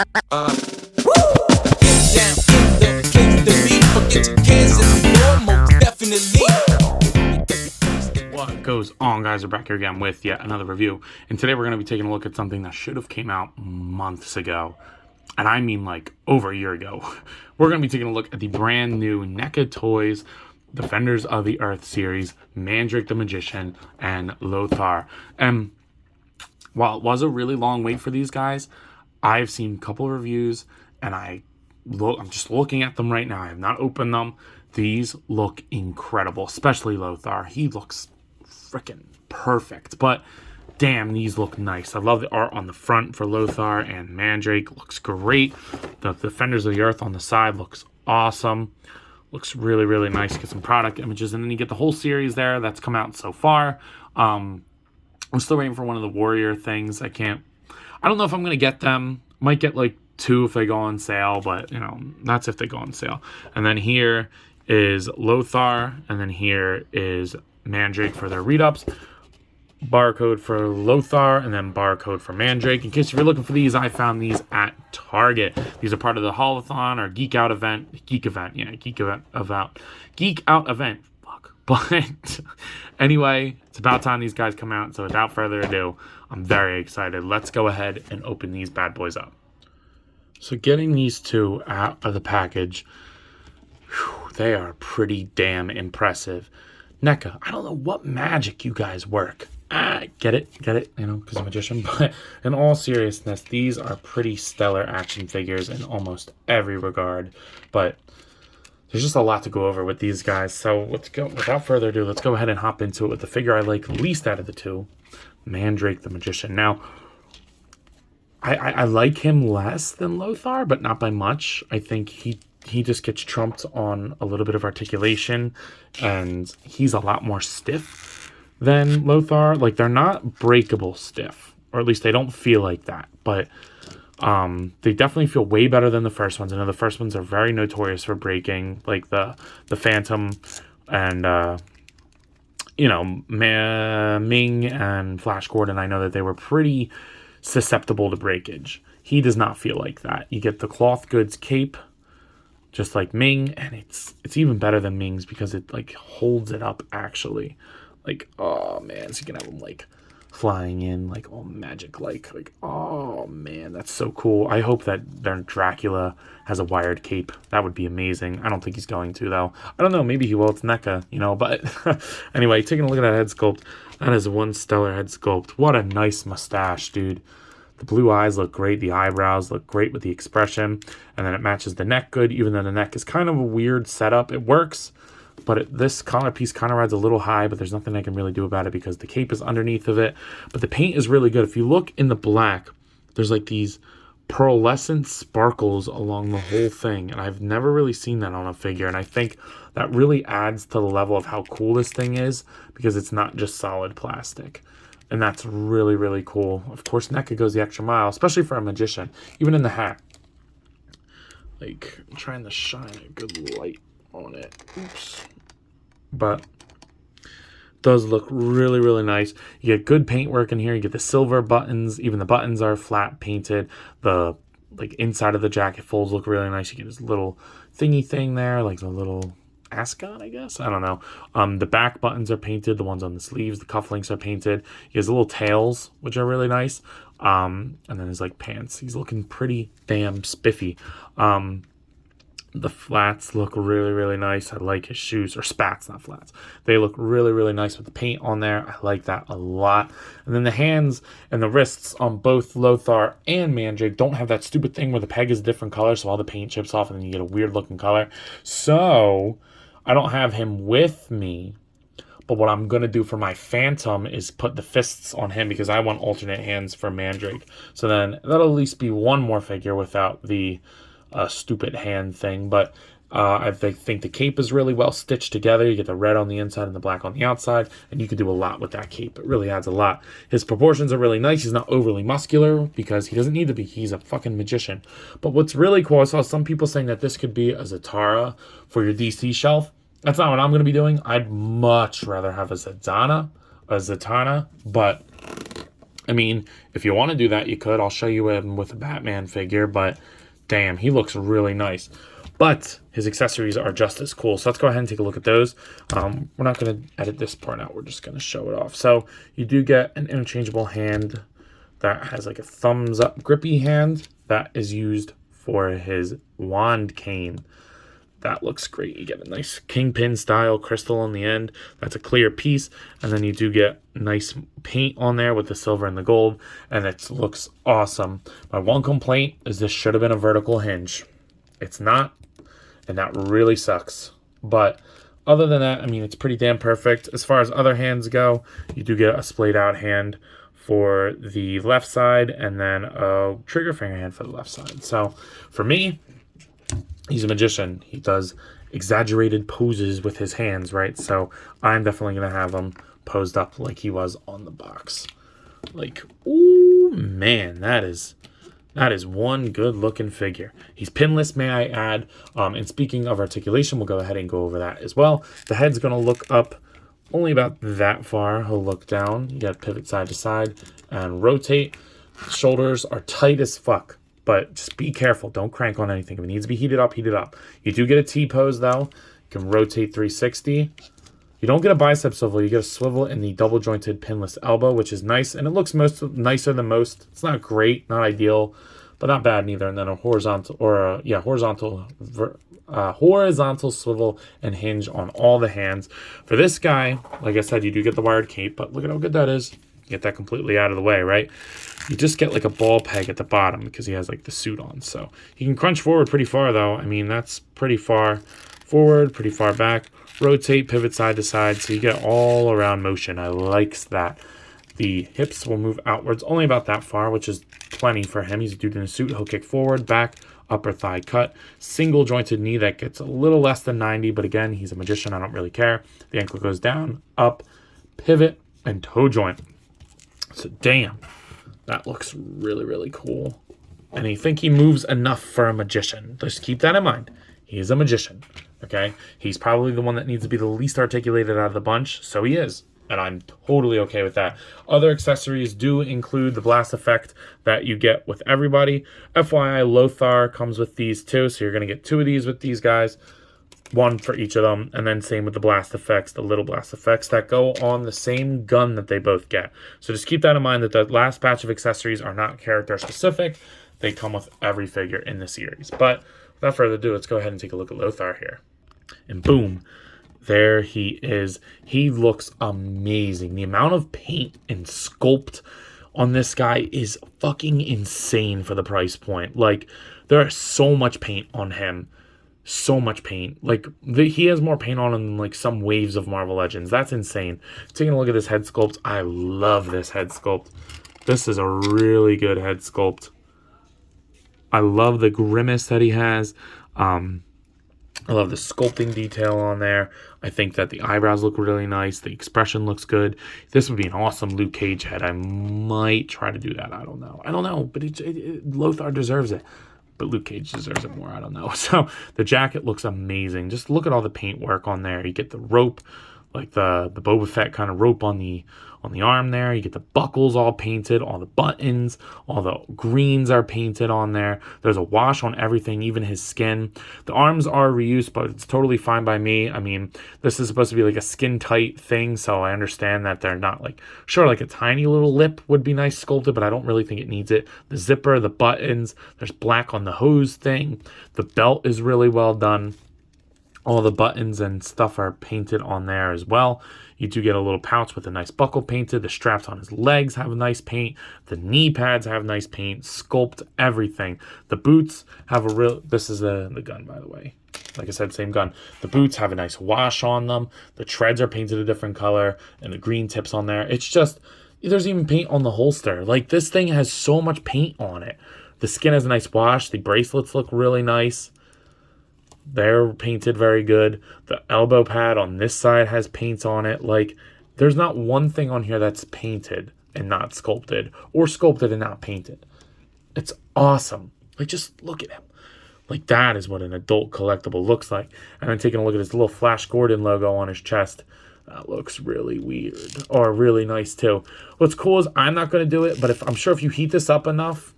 What goes on, guys? We're back here again with yet another review, and today we're going to be taking a look at something that should have came out months ago, and I mean like over a year ago. We're going to be taking a look at the brand new Neca Toys Defenders of the Earth series, Mandrake the Magician and Lothar. And while it was a really long wait for these guys, I've seen a couple of reviews, and I'm just looking at them right now. I have not opened them. These look incredible, especially Lothar. He looks freaking perfect, but damn, these look nice. I love the art on the front for Lothar and Mandrake. Looks great. The Defenders of the Earth on the side looks awesome. Looks really, really nice. Get some product images, and then you get the whole series there that's come out so far. I'm still waiting for one of the Warrior things. I don't know if I'm going to get them. Might get like 2 if they go on sale, but, you know, that's if they go on sale. And then here is Lothar, and then here is Mandrake for their read-ups. Barcode for Lothar, and then barcode for Mandrake. In case you're looking for these, I found these at Target. These are part of the Holothon or Geek Out event. Geek Out event. Fuck. But anyway, it's about time these guys come out. So without further ado, I'm very excited. Let's go ahead and open these bad boys up. So getting these two out of the package, they are pretty damn impressive. Neca, I don't know what magic you guys work. Get it, you know, because I'm a magician. But in all seriousness, these are pretty stellar action figures in almost every regard. But there's just a lot to go over with these guys. So without further ado, let's go ahead and hop into it with the figure I like least out of the two, Mandrake the Magician. Now, I like him less than Lothar, but not by much. I think he just gets trumped on a little bit of articulation, and he's a lot more stiff than Lothar. Like, they're not breakable stiff, or at least they don't feel like that, but they definitely feel way better than the first ones. I know the first ones are very notorious for breaking, like the Phantom and you know, Ming and Flash Gordon. I know that they were pretty susceptible to breakage. He does not feel like that. You get the cloth goods cape, just like Ming, and it's even better than Ming's because it like holds it up actually. Like, oh man, so you can have them like flying in like all magic like oh man, that's so cool. I hope that their Dracula has a wired cape. That would be amazing. I don't think he's going to though. I don't know, maybe he will. It's Neca, you know. But anyway, taking a look at that head sculpt, that is one stellar head sculpt. What a nice mustache, dude. The blue eyes look great. The eyebrows look great with the expression. And then it matches the neck good, even though the neck is kind of a weird setup. It works, but this collar piece kind of rides a little high, but there's nothing I can really do about it because the cape is underneath of it. But the paint is really good. If you look in the black, there's like these pearlescent sparkles along the whole thing. And I've never really seen that on a figure. And I think that really adds to the level of how cool this thing is because it's not just solid plastic. And that's really, really cool. Of course, Neca goes the extra mile, especially for a magician. Even in the hat. Like, I'm trying to shine a good light on it. Oops. But it does look really, really nice. You get good paintwork in here. You get the silver buttons. Even the buttons are flat painted. The like inside of the jacket folds look really nice. You get this little thingy thing there, like the little ascot, I guess. I don't know. The back buttons are painted. The ones on the sleeves, the cufflinks are painted. He has little tails, which are really nice. And then his like pants. He's looking pretty damn spiffy. The flats look really, really nice. I like his shoes, or spats, not flats. They look really, really nice with the paint on there. I like that a lot. And then the hands and the wrists on both Lothar and Mandrake don't have that stupid thing where the peg is a different color, so all the paint chips off and then you get a weird looking color. So I don't have him with me, but what I'm going to do for my Phantom is put the fists on him because I want alternate hands for Mandrake. So then that'll at least be one more figure without the stupid hand thing. But I think the cape is really well stitched together. You get the red on the inside and the black on the outside, and you can do a lot with that cape. It really adds a lot. His proportions are really nice. He's not overly muscular because he doesn't need to be. He's a fucking magician. But what's really cool, I saw some people saying that this could be a Zatara for your DC shelf. That's not what I'm going to be doing. I'd much rather have a Zatanna, but I mean, if you want to do that, you could. I'll show you him with a Batman figure, but damn, he looks really nice. But his accessories are just as cool. So let's go ahead and take a look at those. We're not going to edit this part out. We're just going to show it off. So you do get an interchangeable hand that has like a thumbs up grippy hand that is used for his wand cane. That looks great. You get a nice kingpin style crystal on the end. That's a clear piece. And then you do get nice paint on there with the silver and the gold. And it looks awesome. My one complaint is this should have been a vertical hinge. It's not. And that really sucks. But other than that, I mean, it's pretty damn perfect. As far as other hands go, you do get a splayed out hand for the left side. And then a trigger finger hand for the left side. So for me, he's a magician. He does exaggerated poses with his hands, right? So I'm definitely going to have him posed up like he was on the box. Like, ooh, man, that is one good looking figure. He's pinless, may I add. And speaking of articulation, we'll go ahead and go over that as well. The head's going to look up only about that far. He'll look down. You got to pivot side to side and rotate. The shoulders are tight as fuck. But just be careful. Don't crank on anything. If it needs to be heated up, heat it up. You do get a T-pose, though. You can rotate 360. You don't get a bicep swivel. You get a swivel in the double-jointed pinless elbow, which is nice. And it looks nicer than most. It's not great, not ideal, but not bad neither. And then a horizontal swivel and hinge on all the hands. For this guy, like I said, you do get the wired cape, but look at how good that is. Get that completely out of the way, right? You just get like a ball peg at the bottom because he has like the suit on. So he can crunch forward pretty far though. I mean, that's pretty far forward, pretty far back. Rotate, pivot side to side. So you get all around motion. I likes that. The hips will move outwards only about that far, which is plenty for him. He's a dude in a suit. He'll kick forward, back, upper thigh cut. Single jointed knee that gets a little less than 90. But again, he's a magician. I don't really care. The ankle goes down, up, pivot, and toe joint. So damn, that looks really, really cool. And I think he moves enough for a magician. Just keep that in mind. He is a magician, okay? He's probably the one that needs to be the least articulated out of the bunch, so he is. And I'm totally okay with that. Other accessories do include the blast effect that you get with everybody. FYI, Lothar comes with these too, so you're going to get 2 of these with these guys. 1 for each of them, and then same with the blast effects, the little blast effects that go on the same gun that they both get. So just keep that in mind that the last batch of accessories are not character specific. They come with every figure in the series. But without further ado, let's go ahead and take a look at Lothar here. And boom, there he is. He looks amazing. The amount of paint and sculpt on this guy is fucking insane for the price point. Like, there is so much paint on him. So much paint. Like, he has more paint on him than like some waves of Marvel Legends. That's insane. Taking a look at this head sculpt, I love this head sculpt. This is a really good head sculpt. I love the grimace that he has. I love the sculpting detail on there. I think that the eyebrows look really nice. The expression looks good. This would be an awesome Luke Cage head. I might try to do that. I don't know. But Lothar deserves it. But Luke Cage deserves it more. I don't know. So the jacket looks amazing. Just look at all the paint work on there. You get the rope, like the Boba Fett kind of rope on the arm there. You get the buckles all painted, all the buttons, all the greens are painted on there. There's a wash on everything, even his skin. The arms are reused, but it's totally fine by me. I mean, this is supposed to be like a skin tight thing, so I understand that they're not like, sure, like a tiny little lip would be nice sculpted, but I don't really think it needs it. The zipper, the buttons, there's black on the hose thing. The belt is really well done. All the buttons and stuff are painted on there as well. You do get a little pouch with a nice buckle painted. The straps on his legs have a nice paint. The knee pads have nice paint. Sculpt everything. The boots have a real... This is the gun, by the way. Like I said, same gun. The boots have a nice wash on them. The treads are painted a different color. And the green tips on there. It's just... There's even paint on the holster. Like, this thing has so much paint on it. The skin has a nice wash. The bracelets look really nice. They're painted very good. The elbow pad on this side has paints on it. Like, there's not one thing on here that's painted and not sculpted, or sculpted and not painted. It's awesome. Like, just look at him. Like, that is what an adult collectible looks like. And then taking a look at his little Flash Gordon logo on his chest. That looks really weird, or really nice too. What's cool is I'm not going to do it, but I'm sure if you heat this up enough,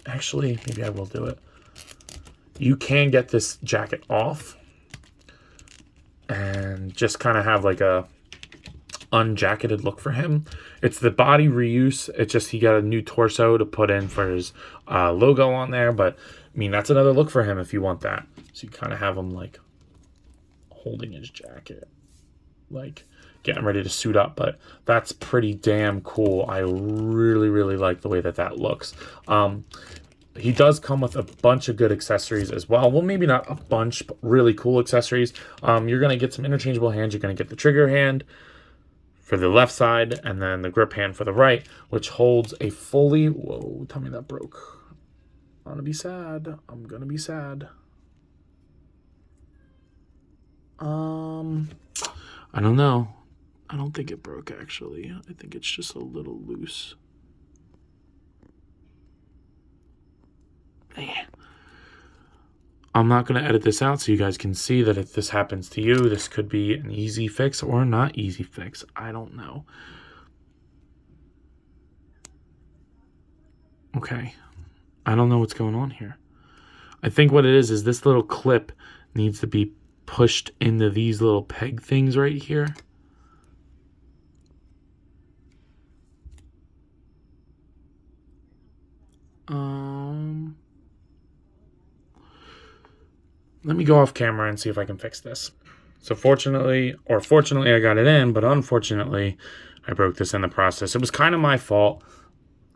actually, maybe I will do it. You can get this jacket off and just kind of have like a unjacketed look for him. It's the body reuse. It's just he got a new torso to put in for his logo on there. But I mean, that's another look for him if you want that. So you kind of have him like holding his jacket, like getting ready to suit up. But that's pretty damn cool. I really, really like the way that that looks. He does come with a bunch of good accessories as well. Well, maybe not a bunch, but really cool accessories. You're going to get some interchangeable hands. You're going to get the trigger hand for the left side and then the grip hand for the right, which holds a fully... Whoa, tell me that broke. I'm going to be sad. I'm going to be sad. I don't know. I don't think it broke, actually. I think it's just a little loose. I'm not going to edit this out so you guys can see that if this happens to you, this could be an easy fix or not easy fix. I don't know. Okay. I don't know what's going on here. I think what it is this little clip needs to be pushed into these little peg things right here. Let me go off camera and see if I can fix this. So fortunately, I got it in, but unfortunately, I broke this in the process. It was kind of my fault.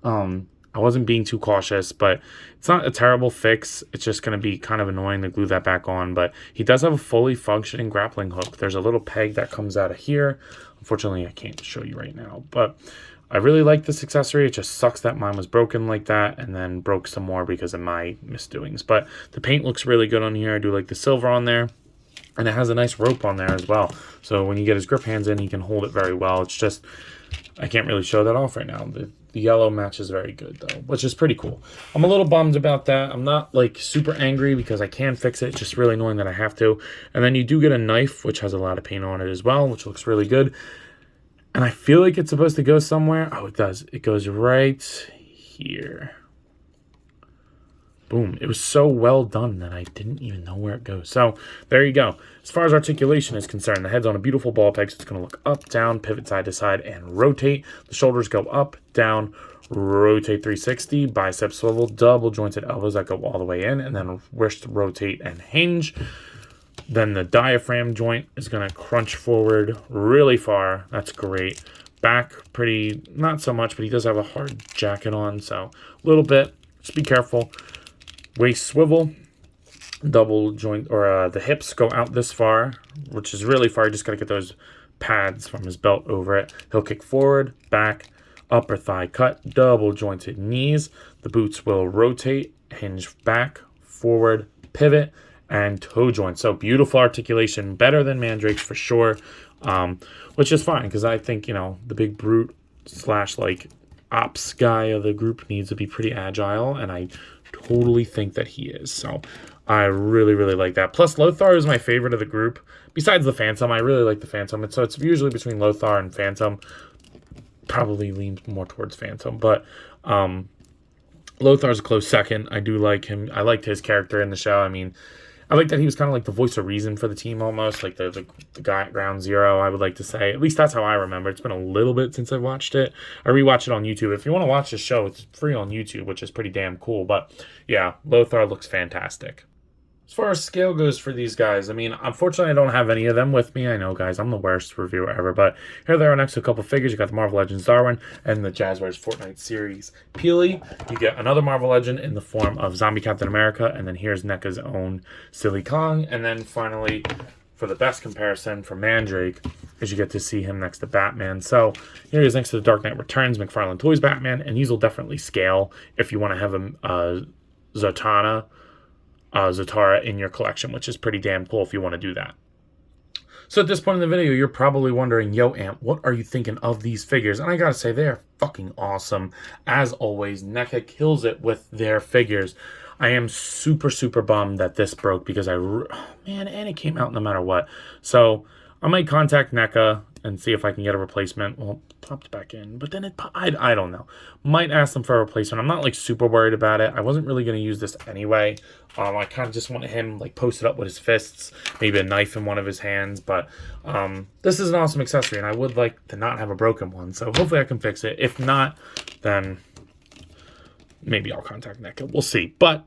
I wasn't being too cautious, but it's not a terrible fix. It's just going to be kind of annoying to glue that back on. But he does have a fully functioning grappling hook. There's a little peg that comes out of here. Unfortunately, I can't show you right now, but I really like this accessory. It just sucks that mine was broken like that and then broke some more because of my misdoings. But the paint looks really good on here. I do like the silver on there. And it has a nice rope on there as well. So when you get his grip hands in, he can hold it very well. It's just, I can't really show that off right now. The yellow matches very good though, which is pretty cool. I'm a little bummed about that. I'm not like super angry because I can fix it. It's just really annoying that I have to. And then you do get a knife, which has a lot of paint on it as well, which looks really good. And I feel like it's supposed to go somewhere. Oh, it does. It goes right here. Boom. It was so well done that I didn't even know where it goes. So there you go. As far as articulation is concerned, the head's on a beautiful ball peg. So it's going to look up, down, pivot side to side, and rotate. The shoulders go up, down, rotate 360, bicep swivel, double jointed elbows that go all the way in, and then wrist rotate and hinge. Then the diaphragm joint is going to crunch forward really far. That's great. Back, pretty, not so much, but he does have a hard jacket on, so a little bit. Just be careful. Waist swivel, double joint, or the hips go out this far, which is really far. You just got to get those pads from his belt over it. He'll kick forward, back, upper thigh cut, double jointed knees. The boots will rotate, hinge back, forward, pivot, and toe joint. So beautiful articulation, better than Mandrake's for sure, which is fine because I think, you know, the big brute slash like ops guy of the group needs to be pretty agile, and I totally think that he is. So I really, really like that. Plus Lothar is my favorite of the group. Besides the Phantom, I really like the Phantom. And so it's usually between Lothar and Phantom. Probably leans more towards Phantom, but Lothar's a close second. I do like him. I liked his character in the show. I mean, I like that he was kind of like the voice of reason for the team almost, like the guy at Ground Zero, I would like to say. At least that's how I remember. It's been a little bit since I've watched it. I rewatched it on YouTube. If you want to watch the show, it's free on YouTube, which is pretty damn cool. But yeah, Lothar looks fantastic. As far as scale goes for these guys, I mean, unfortunately, I don't have any of them with me. I know, guys, I'm the worst reviewer ever, but here they are next to a couple figures. You got the Marvel Legends Darwin and the Jazzwares Fortnite Series Peely. You get another Marvel Legend in the form of Zombie Captain America, and then here's NECA's own Silly Kong. And then finally, for the best comparison for Mandrake, is you get to see him next to Batman. So here he is next to the Dark Knight Returns McFarlane Toys Batman, and these will definitely scale if you want to have a Zatara in your collection, which is pretty damn cool if you want to do that. So at this point in the video, you're probably wondering, yo, Ant, what are you thinking of these figures? And I gotta say, they're fucking awesome. As always, NECA kills it with their figures. I am super, super bummed that this broke because and it came out no matter what. So I might contact NECA and see if I can get a replacement. Well, it popped back in, but then I don't know. Might ask them for a replacement. I'm not like super worried about it. I wasn't really going to use this anyway. I kind of just wanted him like posted up with his fists, maybe a knife in one of his hands. But this is an awesome accessory, and I would like to not have a broken one. So hopefully I can fix it. If not, then maybe I'll contact Neca. We'll see. But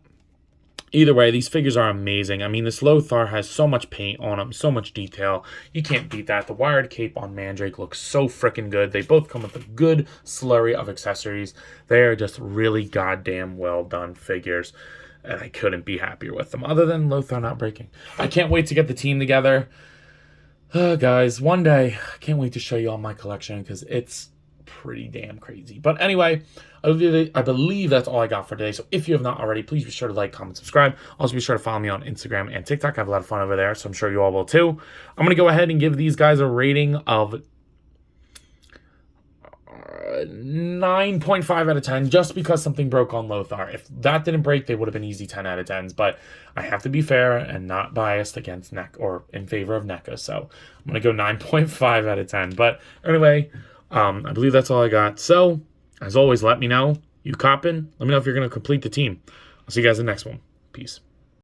either way, these figures are amazing. I mean, this Lothar has so much paint on him, so much detail. You can't beat that. The wired cape on Mandrake looks so freaking good. They both come with a good slurry of accessories. They are just really goddamn well done figures, and I couldn't be happier with them, other than Lothar not breaking. I can't wait to get the team together. Guys, one day, I can't wait to show you all my collection, because it's pretty damn crazy. But anyway, I believe that's all I got for today. So if you have not already, please be sure to like, comment, subscribe. Also be sure to follow me on Instagram and TikTok. I have a lot of fun over there, so I'm sure you all will too. I'm going to go ahead and give these guys a rating of 9.5 out of 10, just because something broke on Lothar. If that didn't break, they would have been easy 10 out of 10s, but I have to be fair and not biased against Neca or in favor of Neca, so I'm going to go 9.5 out of 10. But anyway, I believe that's all I got. So, as always, let me know. You coppin'? Let me know if you're going to complete the team. I'll see you guys in the next one. Peace.